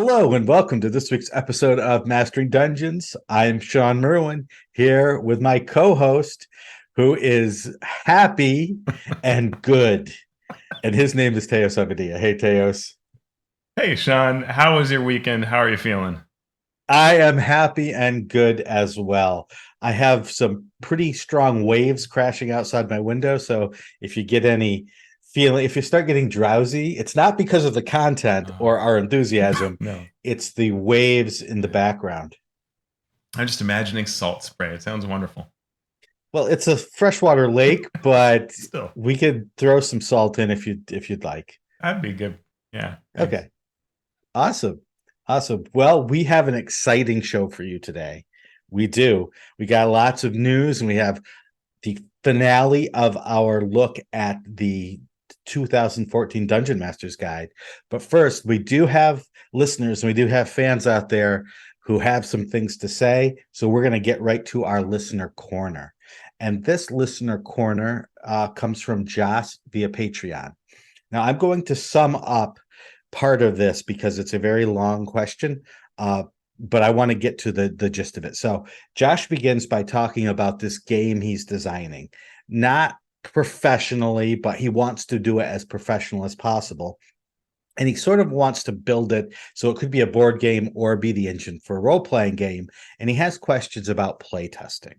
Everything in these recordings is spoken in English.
Hello and welcome to this week's episode of Mastering Dungeons. I'm Shawn Merwin here with my co-host who is happy and good. And his name is Teos Abadia. Hey, Teos. Hey, Shawn, how was your weekend? How are you feeling? I am happy and good as well. I have some pretty strong waves crashing outside my window. So if you get any feeling, if you start getting drowsy, it's not because of the content or our enthusiasm, No. it's the waves in the background. I'm just imagining salt spray. It sounds wonderful. Well, it's a freshwater lake, but Still, we could throw some salt in if you'd like. that'd be good. Yeah, thanks. Okay. Awesome. Awesome. Well, we have an exciting show for you today. We do. We got lots of news and we have the finale of our look at the 2014 Dungeon Masters Guide. But first, we do have listeners and we do have fans out there who have some things to say. So we're going to get right to our listener corner. And this listener corner comes from Josh via Patreon. Now, I'm going to sum up part of this because it's a very long question, but I want to get to the gist of it. So Josh begins by talking about this game he's designing, not professionally, but he wants to do it as professional as possible. And he sort of wants to build it so it could be a board game or be the engine for a role-playing game. And he has questions about playtesting.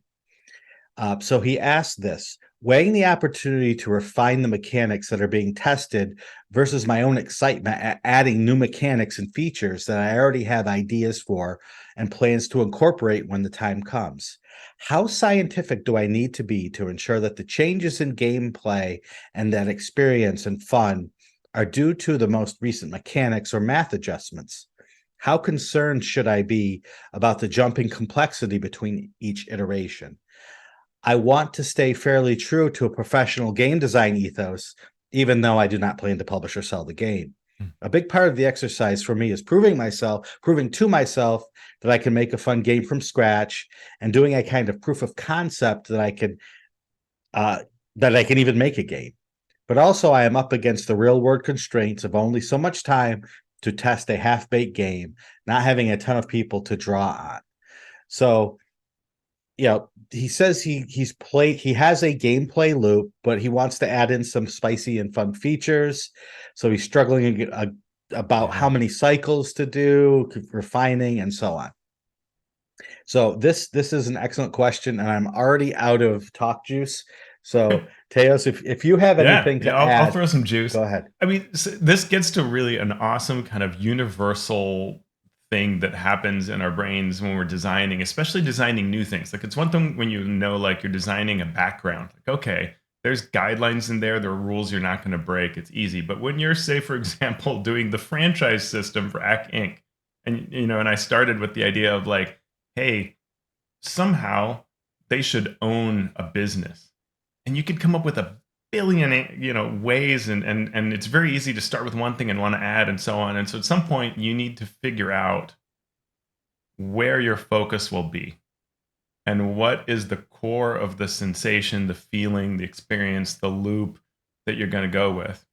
So he asked this, weighing the opportunity to refine the mechanics that are being tested versus my own excitement at adding new mechanics and features that I already have ideas for and plans to incorporate when the time comes. How scientific do I need to be to ensure that the changes in gameplay and that experience and fun are due to the most recent mechanics or math adjustments? How concerned should I be about the jumping complexity between each iteration? I want to stay fairly true to a professional game design ethos, even though I do not plan to publish or sell the game. A big part of the exercise for me is proving to myself that I can make a fun game from scratch and doing a kind of proof of concept that uh, I can even make a game. But also I am up against the real world constraints of only so much time to test a half-baked game, not having a ton of people to draw on. So he says he has a gameplay loop, but he wants to add in some spicy and fun features. So he's struggling about how Yeah. many cycles to do, refining, and so on. So this is an excellent question, and I'm already out of talk juice. So Teos, if you have Yeah, anything yeah, to I'll add, throw some juice. go ahead. I mean, this gets to really an awesome kind of universal thing that happens in our brains when we're designing, especially designing new things. Like it's one thing when you know, like you're designing a background, like, okay, there's guidelines in there, there are rules you're not going to break. It's easy. But when you're, say, for example, doing the franchise system for Acq Inc., and I started with the idea of like, hey, somehow they should own a business, and you could come up with a billion ways, and it's very easy to start with one thing and want to add and so on. And so at some point you need to figure out where your focus will be and what is the core of the sensation, the feeling, the experience, the loop that you're going to go with.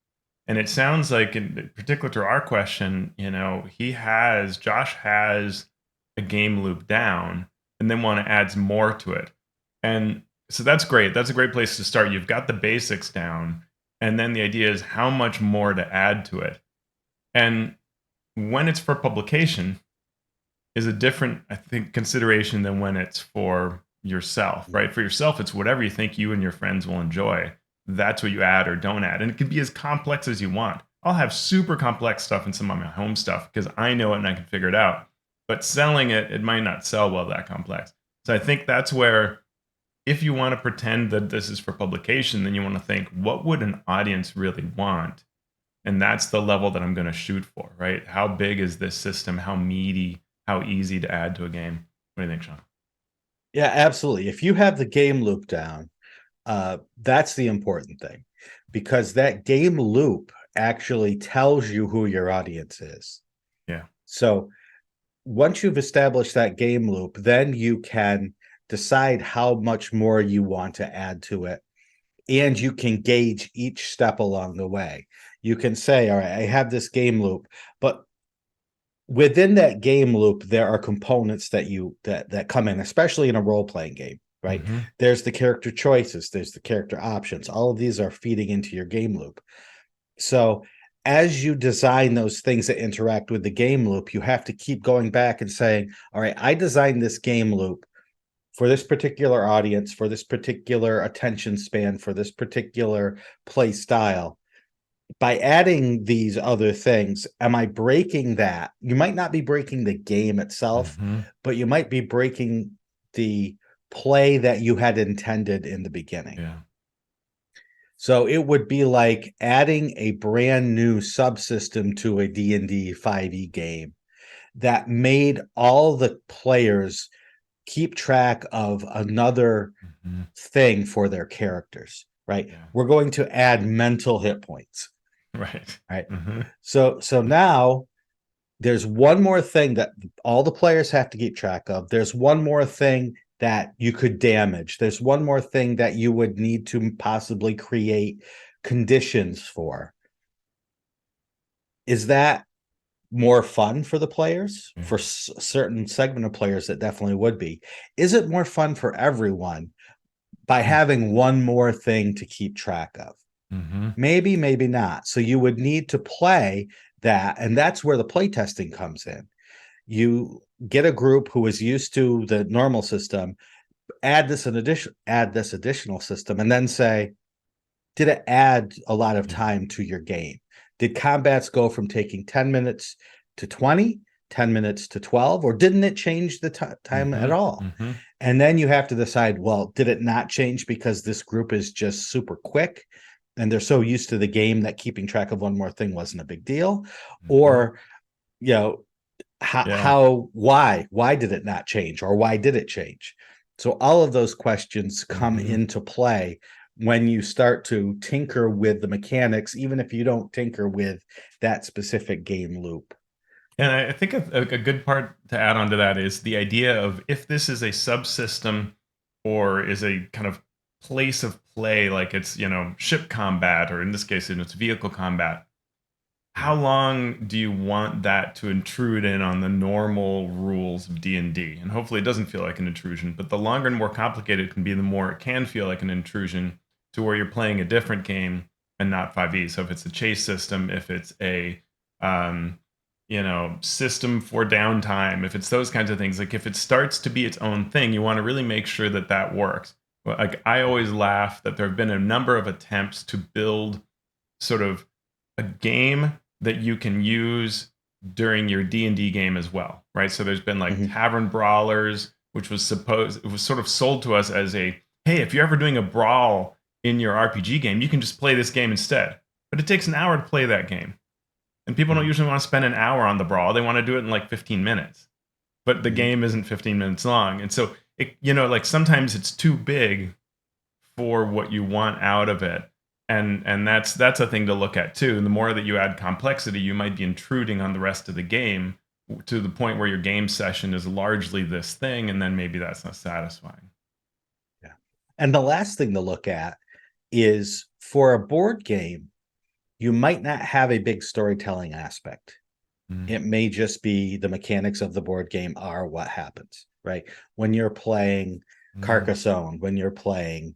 And it sounds like, in particular to our question, Josh has a game loop down and then want to add more to it. And so that's great. That's a great place to start. You've got the basics down. And then the idea is how much more to add to it. And when it's for publication is a different, I think, consideration than when it's for yourself, right? For yourself, it's whatever you think you and your friends will enjoy. That's what you add or don't add. And it can be as complex as you want. I'll have super complex stuff in some of my home stuff because I know it and I can figure it out. But selling it, it might not sell well that complex. So I think that's where, if you want to pretend that this is for publication, then you want to think, what would an audience really want? And that's the level that I'm going to shoot for, right? How big is this system? How meaty? How easy to add to a game? What do you think, Shawn? Yeah, absolutely. If you have the game loop down, that's the important thing, because that game loop actually tells you who your audience is. Yeah. So once you've established that game loop, then you can decide how much more you want to add to it. And you can gauge each step along the way. You can say, all right, I have this game loop, but within that game loop, there are components that come in, especially in a role-playing game, right? Mm-hmm. There's the character choices, there's the character options. All of these are feeding into your game loop. So as you design those things that interact with the game loop, you have to keep going back and saying, all right, I designed this game loop for this particular audience, for this particular attention span, for this particular play style. By adding these other things, am I breaking that? You might not be breaking the game itself, Mm-hmm. but you might be breaking the play that you had intended in the beginning. Yeah. So it would be like adding a brand new subsystem to a D&D 5e game that made all the players keep track of another Mm-hmm. thing for their characters, right? Yeah. We're going to add mental hit points, Right. right? Mm-hmm. So now there's one more thing that all the players have to keep track of. There's one more thing that you could damage. There's one more thing that you would need to possibly create conditions for. Is that more fun for the players? Yeah. For a certain segment of players, that definitely would be. Is it more fun for everyone by having one more thing to keep track of? Mm-hmm. Maybe, maybe not. So you would need to play that, and that's where the playtesting comes in. You get a group who is used to the normal system, add this additional system, and then say, did it add a lot of time to your game? Did combats go from taking 10 minutes to 20, 10 minutes to 12, or didn't it change the time at all? Mm-hmm. And then you have to decide, well, did it not change because this group is just super quick and they're so used to the game that keeping track of one more thing wasn't a big deal? Mm-hmm. Or, you know, why did it not change, or why did it change? So all of those questions come into play when you start to tinker with the mechanics, even if you don't tinker with that specific game loop. And I think a good part to add on to that is the idea of if this is a subsystem or is a kind of place of play, like it's, ship combat, or in this case, it's vehicle combat. How long do you want that to intrude in on the normal rules of D&D? And hopefully it doesn't feel like an intrusion, but the longer and more complicated it can be, the more it can feel like an intrusion to where you're playing a different game and not 5e. So if it's a chase system, if it's a system for downtime, if it's those kinds of things, like if it starts to be its own thing, you want to really make sure that that works. Like I always laugh that there have been a number of attempts to build sort of a game that you can use during your D&D game as well, right? So there's been like Tavern Brawlers, which was sort of sold to us as a, hey, if you're ever doing a brawl in your RPG game, you can just play this game instead. But it takes an hour to play that game. And people don't usually want to spend an hour on the brawl. They want to do it in like 15 minutes. But the game isn't 15 minutes long. And so, like sometimes it's too big for what you want out of it. And that's a thing to look at too. And the more that you add complexity, you might be intruding on the rest of the game to the point where your game session is largely this thing, and then maybe that's not satisfying. Yeah. And the last thing to look at is, for a board game, you might not have a big storytelling aspect. It may just be the mechanics of the board game are what happens, right? When you're playing Carcassonne, when you're playing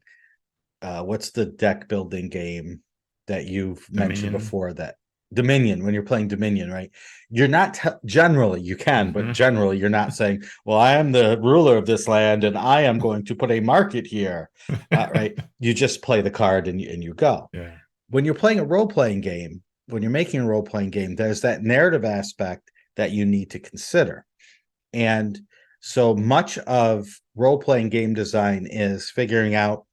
what's the deck building game that you've mentioned before, that Dominion, when you're playing Dominion, right? You're not generally, you can, but generally you're not saying, well, I am the ruler of this land and I am going to put a market here, right? You just play the card and you go. Yeah. When you're playing a role-playing game, when you're making a role-playing game, there's that narrative aspect that you need to consider. And so much of role-playing game design is figuring out,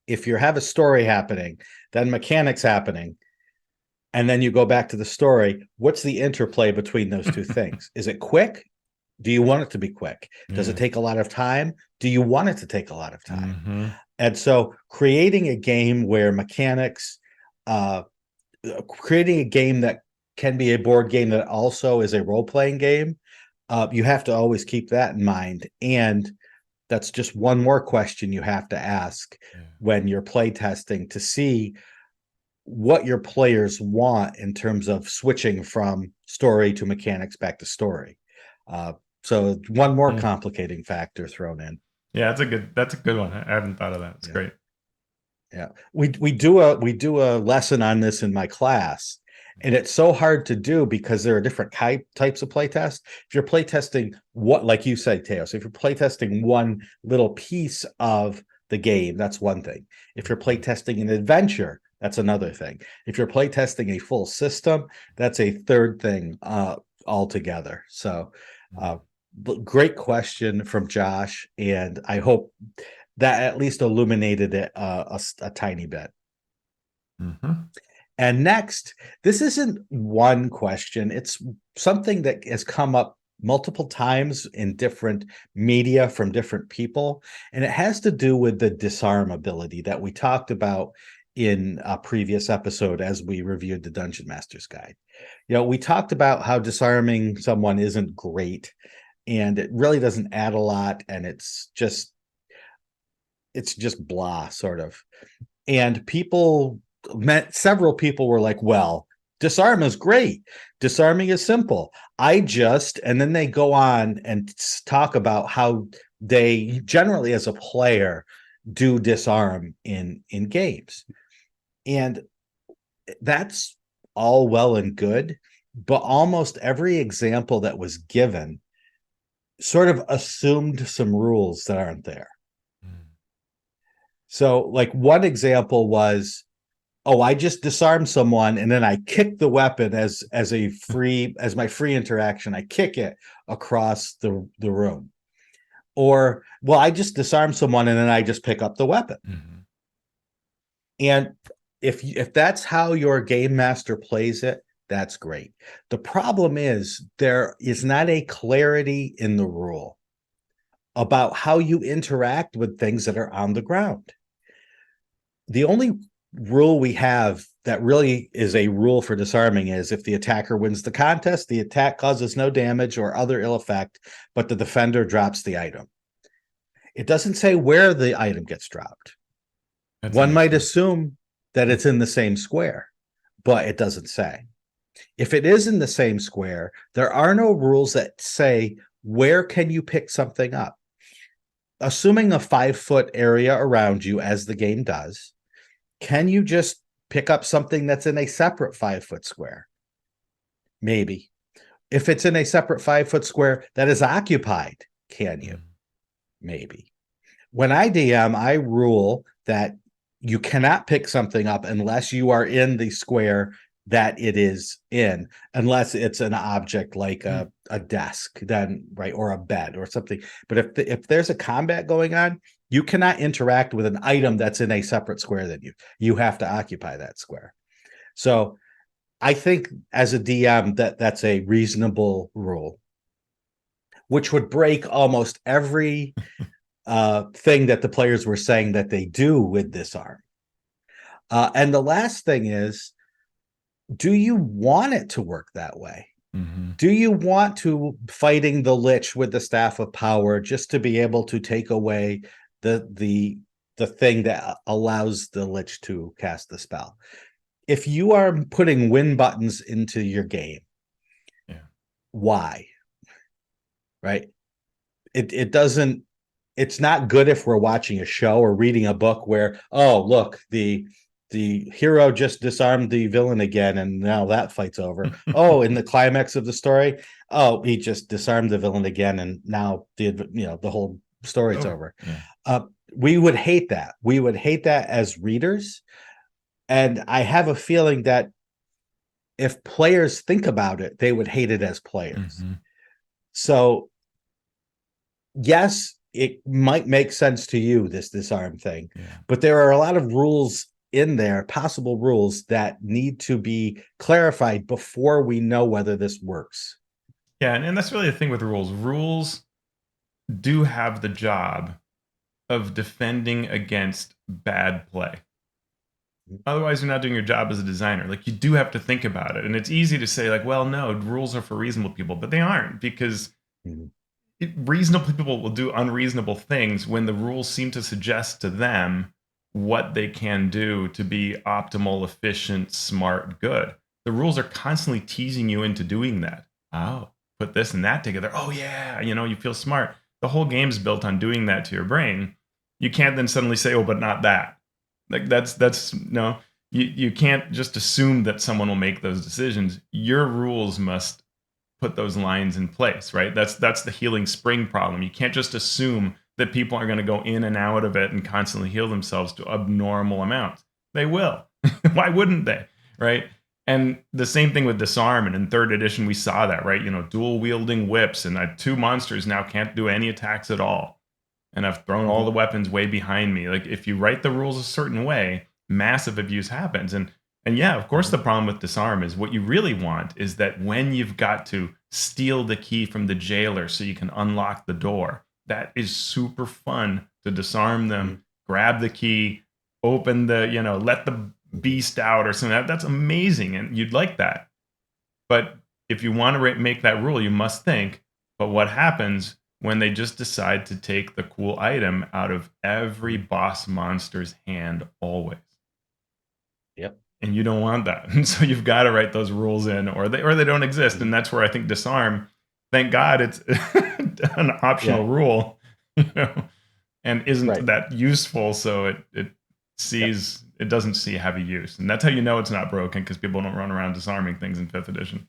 if you have a story happening, then mechanics happening, and then you go back to the story, what's the interplay between those two things? Is it quick? Do you want it to be quick? Does it take a lot of time? Do you want it to take a lot of time? And so creating a game where mechanics, creating a game that can be a board game that also is a role-playing game, you have to always keep that in mind. And that's just one more question you have to ask when you're play testing, to see what your players want in terms of switching from story to mechanics back to story. So one more complicating factor thrown in. Yeah, that's a good one. I haven't thought of that. It's great. Yeah. We do a lesson on this in my class, and it's so hard to do because there are different types of playtest. If you're playtesting what, like you said, Teos, if you're playtesting one little piece of the game, that's one thing. If you're playtesting an adventure, that's another thing. If you're playtesting a full system, that's a third thing altogether. So great question from Josh, and I hope that at least illuminated it a tiny bit. And next, this isn't one question. It's something that has come up multiple times in different media from different people. And it has to do with the disarm ability that we talked about in a previous episode as we reviewed the Dungeon Master's Guide. We talked about how disarming someone isn't great, and it really doesn't add a lot, and it's just blah, sort of. And several people were like, well, disarm is great. Disarming is simple. And then they go on and talk about how they generally, as a player, do disarm in games. And that's all well and good, but almost every example that was given sort of assumed some rules that aren't there. So, like, one example was, I just disarmed someone and then I kick the weapon as my free interaction. I kick it across the room. Or, well, I just disarmed someone and then I just pick up the weapon. And if that's how your game master plays it, that's great. The problem is there is not a clarity in the rule about how you interact with things that are on the ground. The only rule we have that really is a rule for disarming is if the attacker wins the contest, the attack causes no damage or other ill effect, but the defender drops the item. It doesn't say where the item gets dropped. One might assume that it's in the same square, but it doesn't say. If it is in the same square, there are no rules that say where can you pick something up. Assuming a 5-foot area around you, as the game does, can you just pick up something that's in a separate 5-foot square? Maybe. If it's in a separate 5-foot square that is occupied, can you? Maybe. When I DM, I rule that you cannot pick something up unless you are in the square that it is in, unless it's an object like a desk, then, right, or a bed or something. But if there's a combat going on, you cannot interact with an item that's in a separate square than you. You have to occupy that square. So I think as a DM that's a reasonable rule, which would break almost every thing that the players were saying that they do with disarm. And the last thing is, do you want it to work that way? Do you want to fighting the Lich with the Staff of Power just to be able to take away the thing that allows the Lich to cast the spell? If you are putting win buttons into your game, why? Right? It doesn't. It's not good if we're watching a show or reading a book where, oh, look, the hero just disarmed the villain again, and now that fight's over. Oh, in the climax of the story, oh, he just disarmed the villain again, and now the whole story's over. We would hate that. We would hate that as readers, and I have a feeling that if players think about it, they would hate it as players. So, yes, it might make sense to you, this disarm thing, but there are a lot of rules in there, possible rules that need to be clarified before we know whether this works. Yeah, and that's really the thing with rules. Rules do have the job of defending against bad play. Otherwise, you're not doing your job as a designer. Like, you do have to think about it. And it's easy to say, like, well, no, rules are for reasonable people, but they aren't, because reasonable people will do unreasonable things when the rules seem to suggest to them what they can do to be optimal, efficient, smart, good. The rules are constantly teasing you into doing that. Oh, put this and that together. Oh yeah, you feel smart. The whole game's built on doing that to your brain. You can't then suddenly say, oh, but not that. Like that's no, you can't just assume that someone will make those decisions. Your rules must put those lines in place, right? That's the healing spring problem. You can't just assume that people are going to go in and out of it and constantly heal themselves to abnormal amounts. They will. Why wouldn't they? Right? And the same thing with Disarm. And in third edition, we saw that, right? Dual wielding whips, and 2 monsters now can't do any attacks at all. And I've thrown all the weapons way behind me. Like, if you write the rules a certain way, massive abuse happens. And yeah, of course, the problem with Disarm is what you really want is that when you've got to steal the key from the jailer so you can unlock the door, that is super fun to disarm them, grab the key, open the, let the beast out or something. That's amazing. And you'd like that. But if you want to make that rule, you must think, but what happens when they just decide to take the cool item out of every boss monster's hand always? Yep. And you don't want that. And so you've got to write those rules in, or they don't exist. And that's where I think Disarm, thank God it's an optional rule, and isn't that useful. So it sees, it doesn't see heavy use. And that's how you know it's not broken, because people don't run around disarming things in 5th edition.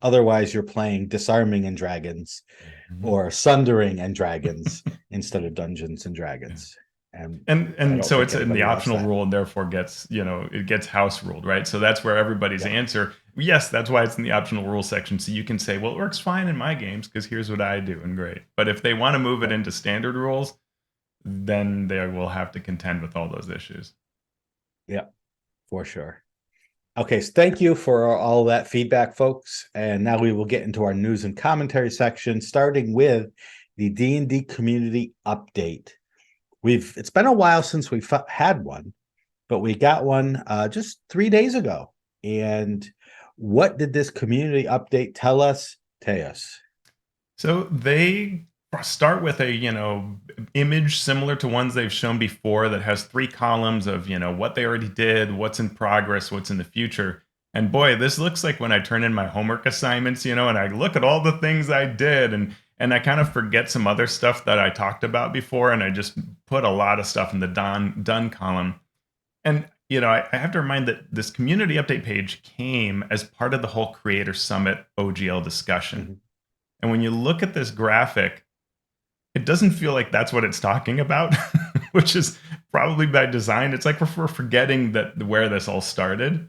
Otherwise, you're playing Disarming and Dragons or Sundering and Dragons instead of Dungeons and Dragons. And so it's in the optional rule, and therefore gets, it gets house ruled, right? So that's where everybody's answer. Yes, that's why it's in the optional rule section. So you can say, well, it works fine in my games because here's what I do, and great. But if they want to move it into standard rules, then they will have to contend with all those issues. Yeah, for sure. Okay, so thank you for all that feedback, folks. And now we will get into our news and commentary section, starting with the D&D community update. It's been a while since we've had one, but we got one just 3 days ago. And what did this community update tell us, Teos? So they start with a image similar to ones they've shown before that has 3 columns of what they already did, what's in progress, what's in the future. And boy, this looks like when I turn in my homework assignments, and I look at all the things I did, and I kind of forget some other stuff that I talked about before, and I just put a lot of stuff in the done column. And I have to remind that this community update page came as part of the whole Creator Summit OGL discussion. And when you look at this graphic, it doesn't feel like that's what it's talking about, which is probably by design. It's like we're forgetting that where this all started,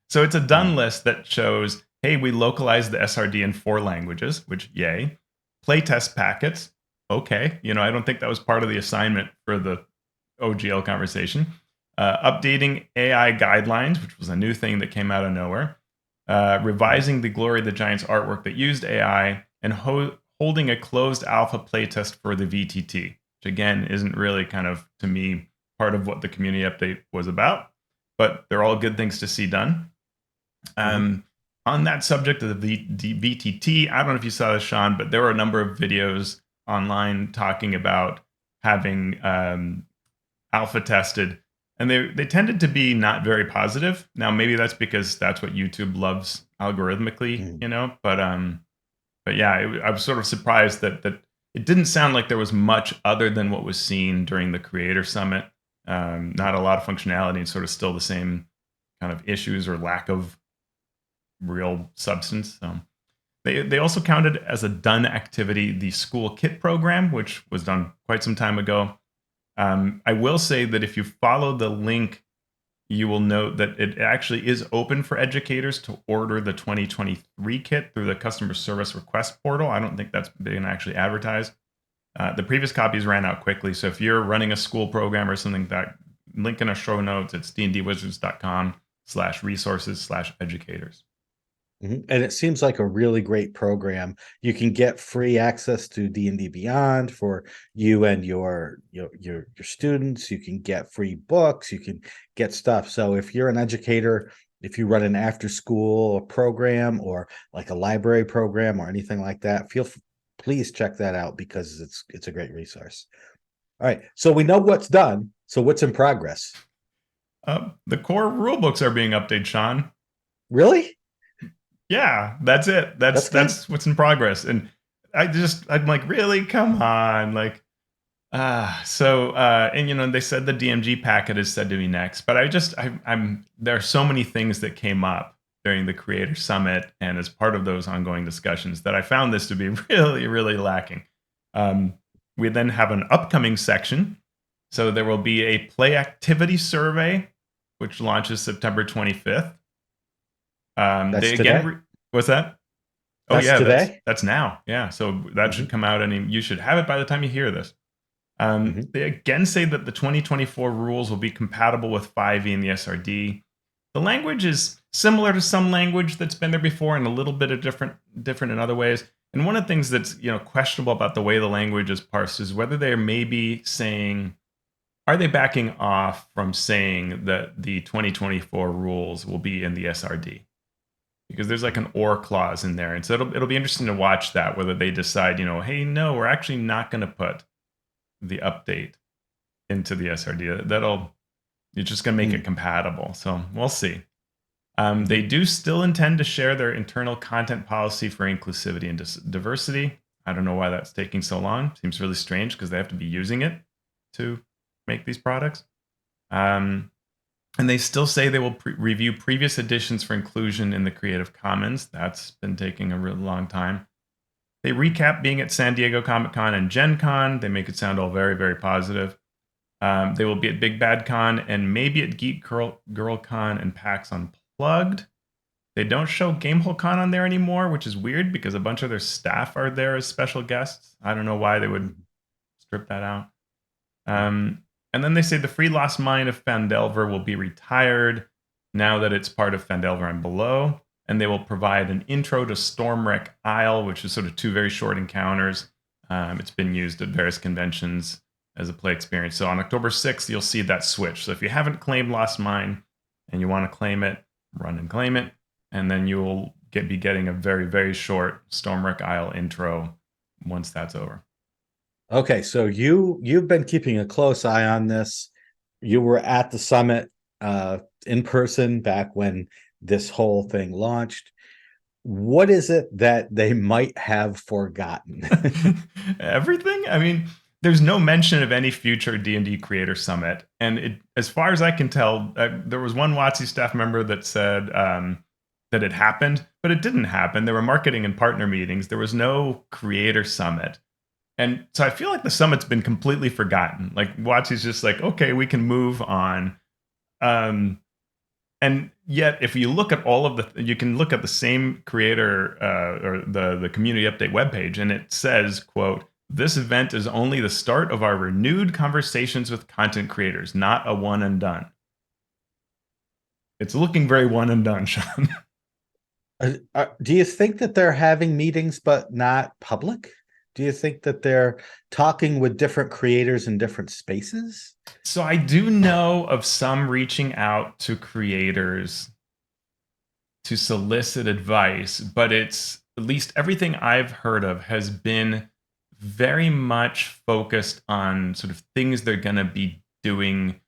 So it's a done list that shows, hey, we localized the SRD in 4 languages, which yay. Playtest packets, okay. I don't think that was part of the assignment for the OGL conversation. Updating AI guidelines, which was a new thing that came out of nowhere. Revising the Glory of the Giants artwork that used AI, and holding a closed alpha playtest for the VTT, which again isn't really kind of, to me, part of what the community update was about, but they're all good things to see done. On that subject of the VTT, I don't know if you saw this, Shawn, but there were a number of videos online talking about having alpha tested, and they tended to be not very positive. Now, maybe that's because that's what YouTube loves algorithmically, but yeah, I was sort of surprised that it didn't sound like there was much other than what was seen during the Creator Summit. Not a lot of functionality, and sort of still the same kind of issues or lack of real substance. So they also counted as a done activity the school kit program, which was done quite some time ago. I will say that if you follow the link, you will note that it actually is open for educators to order the 2023 kit through the customer service request portal. I don't think that's been actually advertised. The previous copies ran out quickly, so if you're running a school program or something, that link in our show notes, it's dndwizards.com/resources/educators. And it seems like a really great program. You can get free access to D&D Beyond for you and your students. You can get free books. You can get stuff. So if you're an educator, if you run an after school program or like a library program or anything like that, please check that out, because it's a great resource. All right. So we know what's done. So what's in progress? The core rulebooks are being updated, Shawn. Really? Yeah, that's it. That's good. That's what's in progress. And I'm like, really? Come on. Like, and they said the DMG packet is said to be next, but I'm there are so many things that came up during the Creator Summit and as part of those ongoing discussions that I found this to be really, really lacking. We then have an upcoming section. So there will be a play activity survey, which launches September 25th. That's They today. what's that? Oh That's yeah, today. that's now. Yeah, so that should Hmm. come out, and you should have it by the time you hear this. Hmm. They again say that the 2024 rules will be compatible with 5e and the SRD. The language is similar to some language that's been there before, and a little bit of different in other ways. And one of the things that's questionable about the way the language is parsed is whether they're maybe saying, are they backing off from saying that the 2024 rules will be in the SRD? Because there's like an or clause in there, and so it'll be interesting to watch that, whether they decide, hey, no, we're actually not going to put the update into the SRD. You're just going to make it compatible. So we'll see. They do still intend to share their internal content policy for inclusivity and diversity. I don't know why that's taking so long. Seems really strange because they have to be using it to make these products. And they still say they will review previous editions for inclusion in the Creative Commons. That's been taking a really long time. They recap being at San Diego Comic Con and Gen Con. They make it sound all very, very positive. They will be at Big Bad Con and maybe at Geek Girl Con and PAX Unplugged. They don't show Gamehole Con on there anymore, which is weird because a bunch of their staff are there as special guests. I don't know why they would strip that out. And then they say the Free Lost Mine of Phandelver will be retired now that it's part of Phandelver and Below. And they will provide an intro to Stormwreck Isle, which is sort of two very short encounters. It's been used at various conventions as a play experience. So on October 6th, you'll see that switch. So if you haven't claimed Lost Mine and you want to claim it, run and claim it. And then you will be getting a very, very short Stormwreck Isle intro once that's over. Okay, so you've been keeping a close eye on this. You were at the summit in person back when this whole thing launched. What is it that they might have forgotten? Everything? I mean, there's no mention of any future D&D Creator Summit, and as far as I can tell, there was one WotC staff member that said that it happened, but it didn't happen. There were marketing and partner meetings. There was no Creator Summit. And so I feel like the summit's been completely forgotten. Like WotC's just like, okay, we can move on. And yet, if you look at all of you can look at the same creator or the community update webpage, and it says, "quote This event is only the start of our renewed conversations with content creators, not a one and done." It's looking very one and done, Shawn. Do you think that they're having meetings but not public? Do you think that they're talking with different creators in different spaces? So I do know of some reaching out to creators to solicit advice, but it's at least everything I've heard of has been very much focused on sort of things they're going to be doing,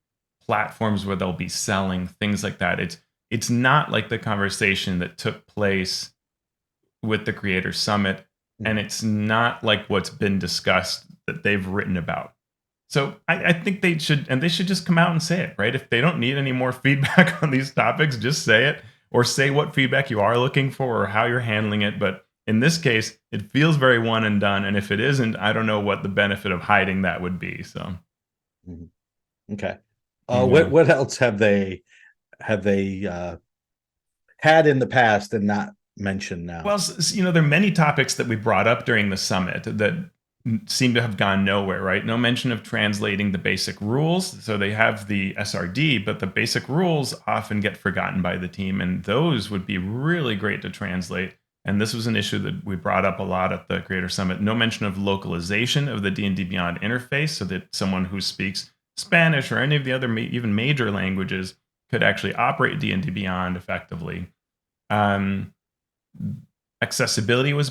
platforms where they'll be selling, things like that. It's not like the conversation that took place with the Creator Summit, and it's not like what's been discussed that they've written about. So I think they should just come out and say it, right? If they don't need any more feedback on these topics, just say it, or say what feedback you are looking for or how you're handling it. But in this case, it feels very one and done. And if it isn't, I don't know what the benefit of hiding that would be. So, okay. yeah. What else have they had in the past and not mentioned now? Well, there are many topics that we brought up during the summit that seem to have gone nowhere, right? No mention of translating the basic rules. So they have the SRD, but the basic rules often get forgotten by the team, and those would be really great to translate. And this was an issue that we brought up a lot at the Creator Summit. No mention of localization of the D&D Beyond interface, so that someone who speaks Spanish or any of the other even major languages could actually operate D&D Beyond effectively. Accessibility was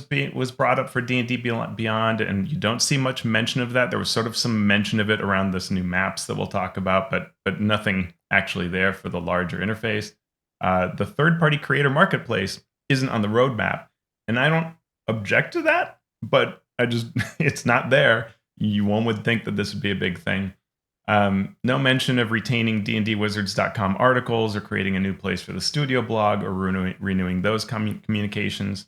brought up for D&D Beyond, and you don't see much mention of that. There was sort of some mention of it around this new maps that we'll talk about, but nothing actually there for the larger interface. The third-party creator marketplace isn't on the roadmap, and I don't object to that, but it's not there. One would think that this would be a big thing. No mention of retaining dndwizards.com articles or creating a new place for the studio blog or renewing those communications.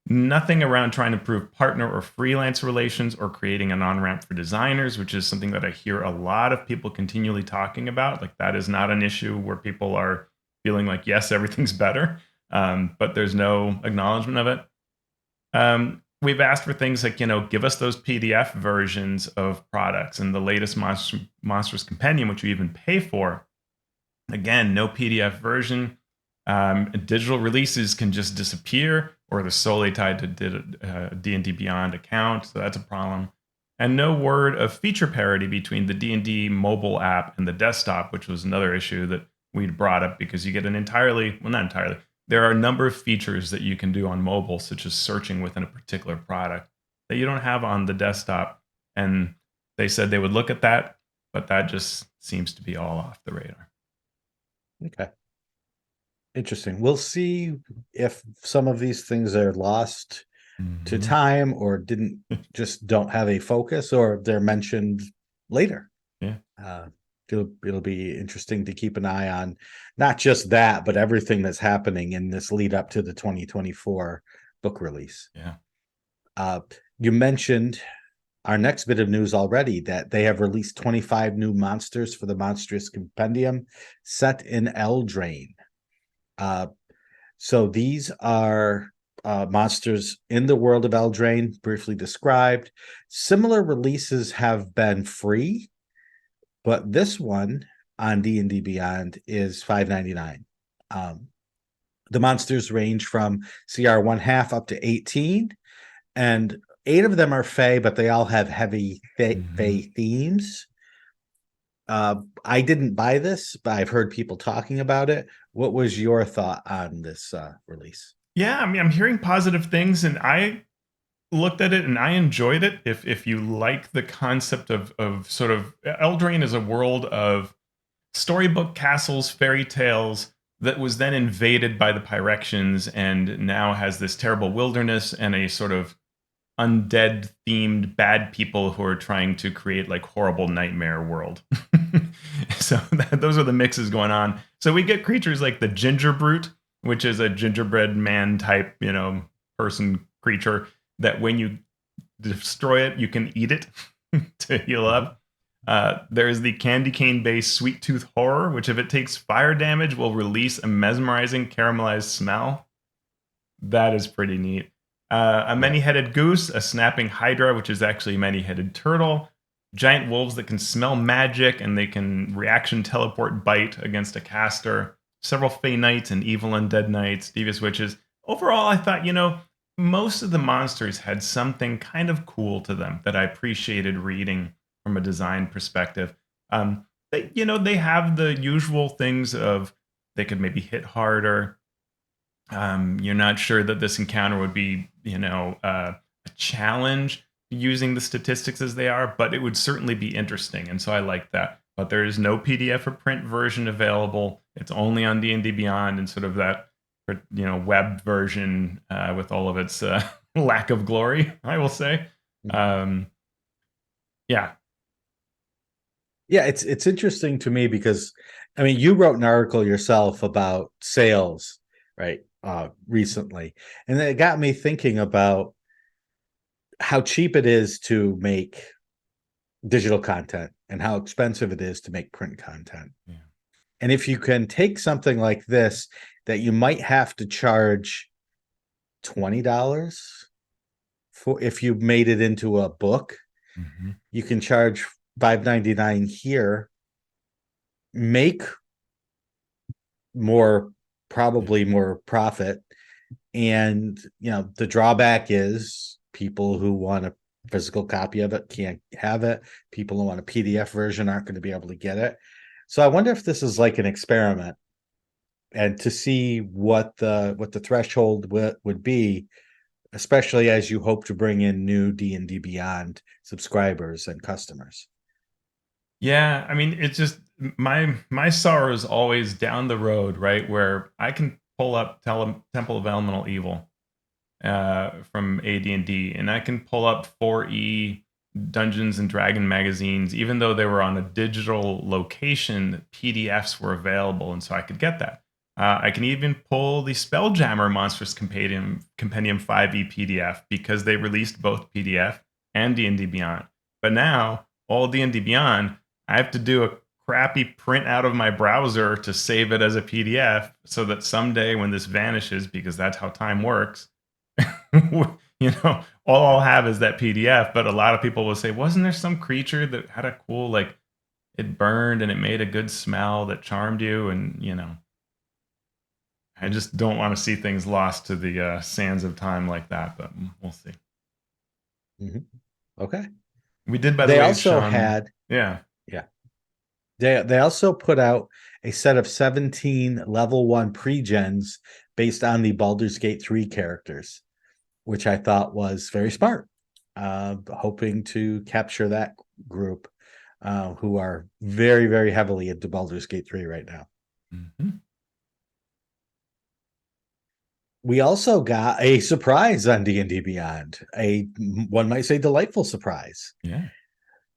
Nothing around trying to improve partner or freelance relations or creating an on-ramp for designers, which is something that I hear a lot of people continually talking about. Like, that is not an issue where people are feeling like, yes, everything's better, but there's no acknowledgement of it. We've asked for things like, give us those PDF versions of products and the latest Monsters Compendium, which you even pay for. Again, no PDF version. Digital releases can just disappear, or they're solely tied to D&D Beyond account, so that's a problem. And no word of feature parity between the D&D mobile app and the desktop, which was another issue that we'd brought up, because you get not entirely. There are a number of features that you can do on mobile, such as searching within a particular product, that you don't have on the desktop. And they said they would look at that, but that just seems to be all off the radar. Okay. Interesting. We'll see if some of these things are lost to time, or just don't have a focus, or they're mentioned later. Yeah. It'll be interesting to keep an eye on, not just that, but everything that's happening in this lead up to the 2024 book release. Yeah. You mentioned our next bit of news already, that they have released 25 new monsters for the Monstrous Compendium set in Eldraine. So these are monsters in the world of Eldraine, briefly described. Similar releases have been free, but this one on D&D Beyond is $5.99. The monsters range from CR 1/2 up to 18, and 8 of them are Fey, but they all have heavy Fey themes. I didn't buy this, but I've heard people talking about it. What was your thought on this release? Yeah, I mean, I'm hearing positive things, and I looked at it and I enjoyed it. If you like the concept of sort of, Eldraine is a world of storybook castles, fairy tales that was then invaded by the Pyrexians, and now has this terrible wilderness and a sort of undead themed bad people who are trying to create like horrible nightmare world. So those are the mixes going on. So we get creatures like the Ginger Brute, which is a gingerbread man type, person creature that when you destroy it, you can eat it to heal up. There's the candy cane based Sweet Tooth Horror, which if it takes fire damage will release a mesmerizing caramelized smell. That is pretty neat. A many-headed goose, a snapping hydra, which is actually a many-headed turtle, giant wolves that can smell magic and they can reaction teleport bite against a caster, several Fey Knights and evil undead knights, devious witches. Overall, I thought, most of the monsters had something kind of cool to them that I appreciated reading from a design perspective. They have the usual things of they could maybe hit harder. You're not sure that this encounter would be, a challenge using the statistics as they are, but it would certainly be interesting. And so I like that. But there is no PDF or print version available. It's only on D&D Beyond and sort of that, web version with all of its lack of glory, I will say. Yeah. Yeah, it's interesting to me because, I mean, you wrote an article yourself about sales, right, recently, and it got me thinking about how cheap it is to make digital content and how expensive it is to make print content. Yeah. And if you can take something like this that you might have to charge $20 for, if you made it into a book, you can charge $5.99 here, make probably more profit. And the drawback is people who want a physical copy of it can't have it. People who want a PDF version aren't going to be able to get it. So I wonder if this is like an experiment, and to see what the threshold would be especially as you hope to bring in new D&D Beyond subscribers and customers. Yeah, I mean, it's just my sorrow is always down the road, right? Where I can pull up Temple of Elemental Evil from AD&D, and I can pull up 4E Dungeons and Dragon magazines, even though they were on a digital location, PDFs were available, and so I could get that. I can even pull the Spelljammer Monsters Compendium 5e PDF because they released both PDF and D&D Beyond. But now, all D&D Beyond, I have to do a crappy print out of my browser to save it as a PDF so that someday when this vanishes, because that's how time works, all I'll have is that PDF. But a lot of people will say, wasn't there some creature that had a cool, like, it burned and it made a good smell that charmed you? And, I just don't want to see things lost to the sands of time like that, but we'll see. Okay. We did, by the They way, also Shawn, had, yeah. They also put out a set of 17 level 1 pre-gens based on the Baldur's Gate 3 characters, which I thought was very smart. Hoping to capture that group who are very, very heavily into Baldur's Gate 3 right now. Mm-hmm. We also got a surprise on D&D Beyond, one might say delightful surprise. Yeah.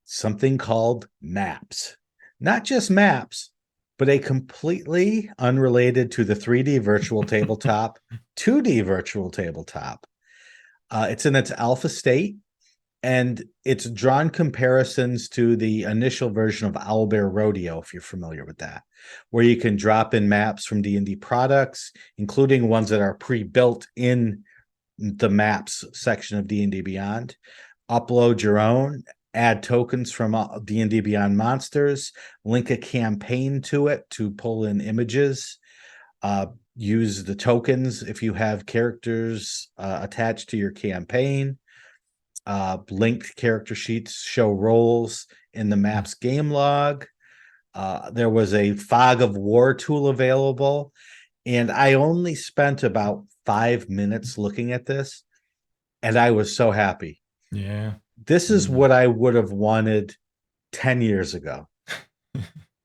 Something called maps. Not just maps, but a completely unrelated to the 3D virtual tabletop, 2D virtual tabletop. It's in its alpha state, and it's drawn comparisons to the initial version of Owlbear Rodeo, if you're familiar with that, where you can drop in maps from D&D products, including ones that are pre-built in the maps section of D&D Beyond, upload your own, add tokens from D&D Beyond Monsters, link a campaign to it to pull in images, use the tokens if you have characters attached to your campaign. Linked character sheets show roles in the map's game log. There was a Fog of War tool available, and I only spent about 5 minutes looking at this, and I was so happy. Yeah. This is what I would have wanted 10 years ago.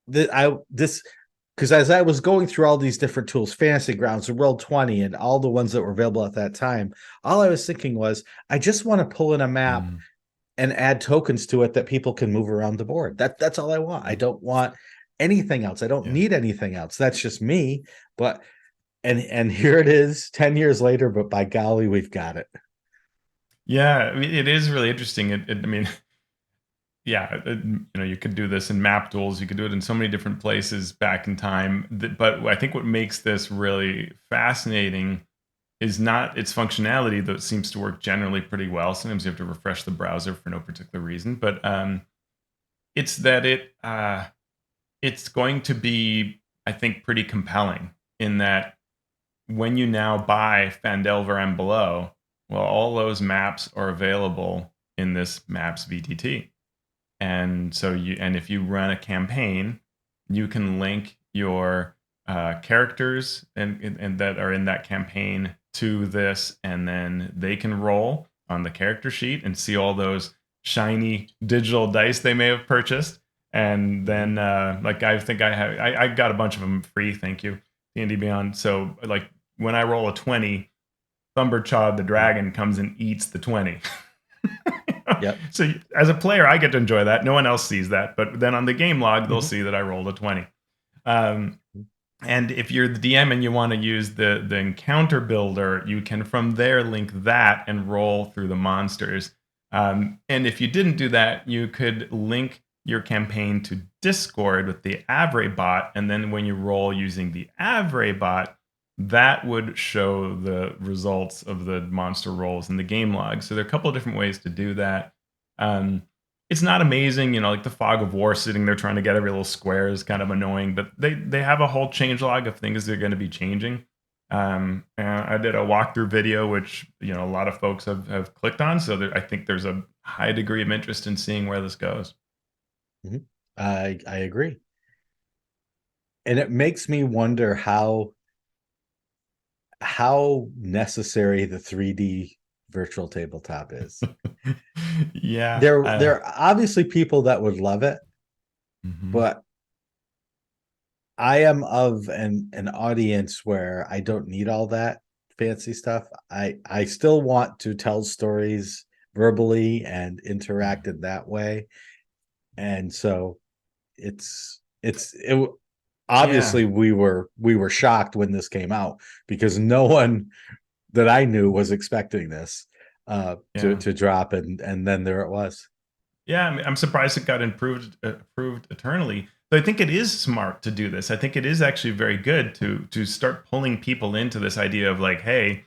Because as I was going through all these different tools, Fantasy Grounds, Roll20, and all the ones that were available at that time, all I was thinking was, I just want to pull in a map and add tokens to it that people can move around the board. That's all I want. I don't want anything else. I don't need anything else. That's just me. But and here it is 10 years later, but by golly, we've got it. Yeah, I mean, it is really interesting. I mean, yeah, you could do this in map tools. You could do it in so many different places back in time. But I think what makes this really fascinating is not its functionality, though it seems to work generally pretty well. Sometimes you have to refresh the browser for no particular reason, but it's that it's going to be, I think, pretty compelling in that when you now buy Phandelver and Below, well, all those maps are available in this maps VTT. And so if you run a campaign, you can link your characters and that are in that campaign to this, and then they can roll on the character sheet and see all those shiny digital dice they may have purchased. And then I think I got a bunch of them free, thank you, D&D Beyond. So like when I roll a 20, Thumberchod the dragon comes and eats the 20. Yep. So as a player, I get to enjoy that. No one else sees that. But then on the game log, they'll see that I rolled a 20. And if you're the DM and you want to use the encounter builder, you can from there link that and roll through the monsters. And if you didn't do that, you could link your campaign to Discord with the Avray bot. And then when you roll using the Avray bot, that would show the results of the monster rolls in the game log. So there are a couple of different ways to do that. It's not amazing, like the Fog of War sitting there trying to get every little square is kind of annoying, but they have a whole change log of things they're going to be changing. And I did a walkthrough video, which a lot of folks have clicked on. So I think there's a high degree of interest in seeing where this goes. I agree. And it makes me wonder how necessary the 3D virtual tabletop is. Yeah. There are obviously people that would love it, Mhm. but I am of an audience where I don't need all that fancy stuff. I still want to tell stories verbally and interact in that way. And so it Yeah. obviously we were shocked when this came out because no one that I knew was expecting this Yeah. to drop, and then there it was. Yeah, I'm surprised it got approved eternally. But I think it is smart to do this. I think it is actually very good to start pulling people into this idea of like, hey,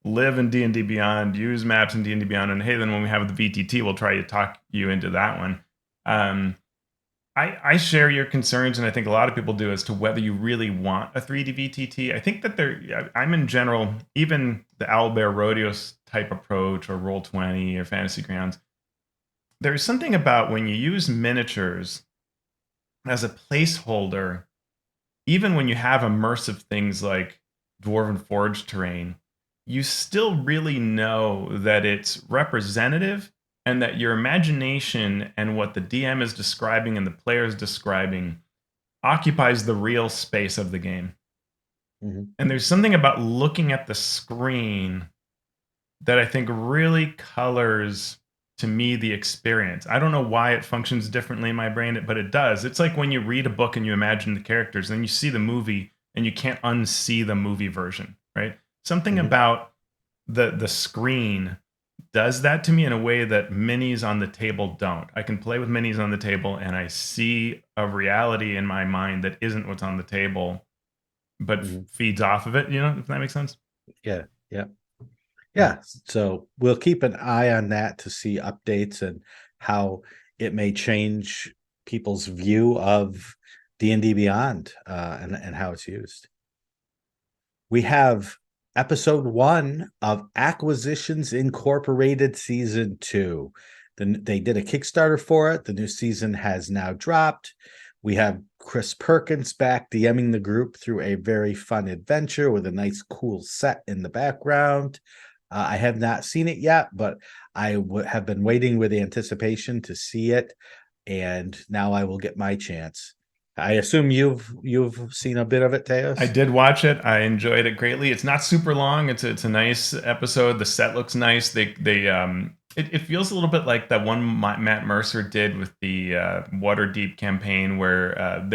live in D&D Beyond, use maps in D&D Beyond, and hey, then when we have the VTT, we'll try to talk you into that one. Um, I share your concerns, and I think a lot of people do, as to whether you really want a 3D VTT. I think that I'm in general, even the Owlbear Rodeo type approach or Roll20 or Fantasy Grounds, there's something about when you use miniatures as a placeholder, even when you have immersive things like Dwarven Forge terrain, you still really know that it's representative and that your imagination and what the DM is describing and the player is describing occupies the real space of the game. Mhm. And there's something about looking at the screen that I think really colors, to me, the experience. I don't know why it functions differently in my brain, but it does. It's like when you read a book and you imagine the characters, and you see the movie and you can't unsee the movie version, right? Something Mhm. about the screen does that to me in a way that minis on the table don't. I can play with minis on the table and I see a reality in my mind that isn't what's on the table, but Mhm. feeds off of it, you know, if that makes sense. Yeah, yeah. Yeah. Yeah, so we'll keep an eye on that to see updates and how it may change people's view of D&D Beyond, and how it's used. We have episode 1 of Acquisitions Incorporated season 2. Then they did a Kickstarter for it. The new season has now dropped. We have Chris Perkins back DMing the group through a very fun adventure with a nice, cool set in the background. I have not seen it yet, but I have been waiting with anticipation to see it, and now I will get my chance. I assume you've seen a bit of it, I Teos? did watch it. I enjoyed it greatly. It's not super long. It's a nice episode. The set looks nice. It feels a little bit like that one Matt Mercer did with the Waterdeep campaign, where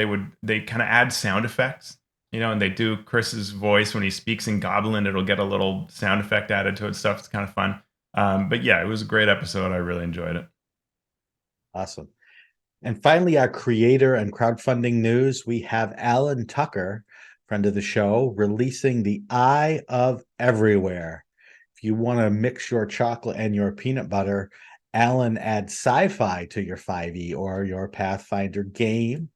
they kind of add sound effects, you know, and they do Chris's voice when he speaks in Goblin. It'll get a little sound effect added to it. Stuff. It's kind of fun. But yeah, it was a great episode. I really enjoyed it. Awesome. And finally, our creator and crowdfunding news. We have Alan Tucker, friend of the show, releasing the Eye of Everywhere. If you want to mix your chocolate and your peanut butter, Alan adds sci-fi to your 5e or your Pathfinder game.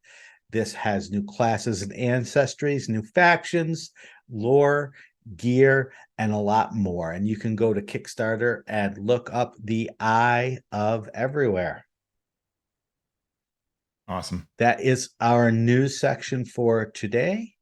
This has new classes and ancestries, new factions, lore, gear, and a lot more. And you can go to Kickstarter and look up the Eye of Everywhere. Awesome. That is our news section for today.